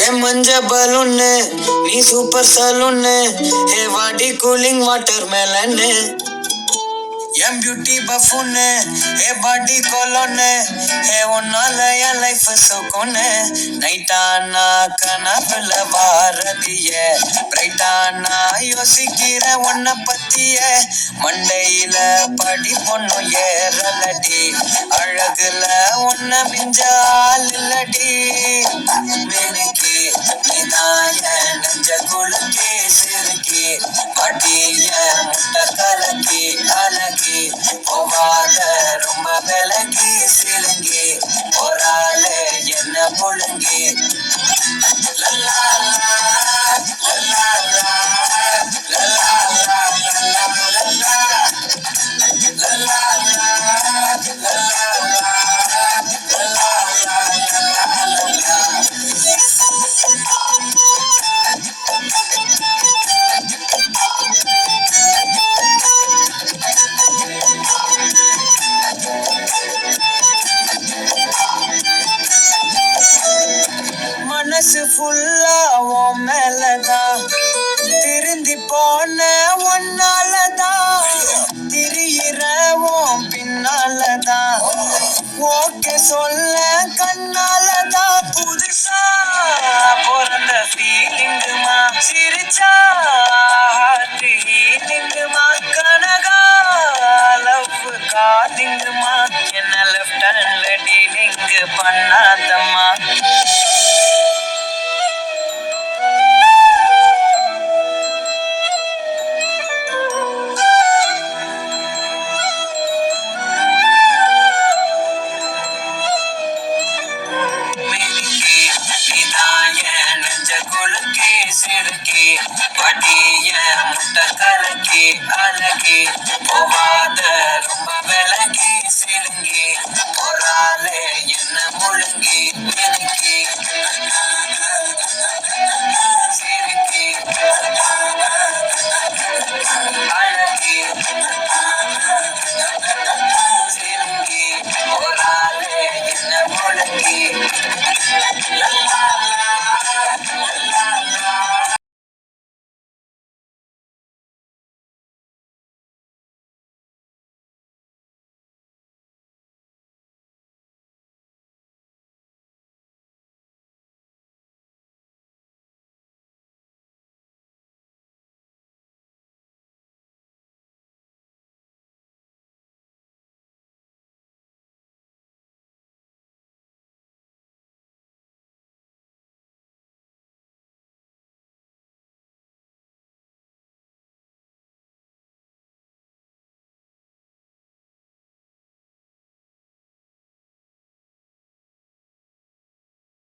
ஏ மஞ்ச பலூன்னு நீ சூப்பர் சலூன்னு ஹே வாடி கூலிங் வாட்டர் மேலன்னு என் பியூட்டி பஃபுன்னு ஹே பாடி கொலோன்னு ஹே உன்னால என் லைஃப் சுக்குன்னு நைட்டானா கனவுல வாரதிய பிரைட்டானா யோசிக்கிற உன்னை பத்திய மண்டையில படி பொண்ணு ஏறலடி அழகுல உன்னை மிஞ்ச ஆள் இல்லடி மேனிக்கு நீதாய நெஞ்ச குலுக்கி சிறுக்கி பாட்டிய முட்டை கலக்கி அழகி போகாத ரொம்ப விலகி சிலுங்கி ஒரு என்ன புழுங்கி லல்லா லல்லா லல்லா லல்லா மனசு ஃபுல்லா உன் மேலதான் திருந்தி போன ஒன்னாலதான் திரியிற உன் பின்னாலதான் ஓகே சொல்ல கண்ணாலதான் புதுசா பிறந்த ஃபீலிங்குமா சிரிச்சா ஹார்ட் ஹீலிங்குமா கனகா லவ் காதிங்குமா என்ன லெஃப்ட் ஹேண்ட்ல டீலிங் பண்ணாதம்மா சிறுக்கி வடிய முட்டை கலக்கி அழகி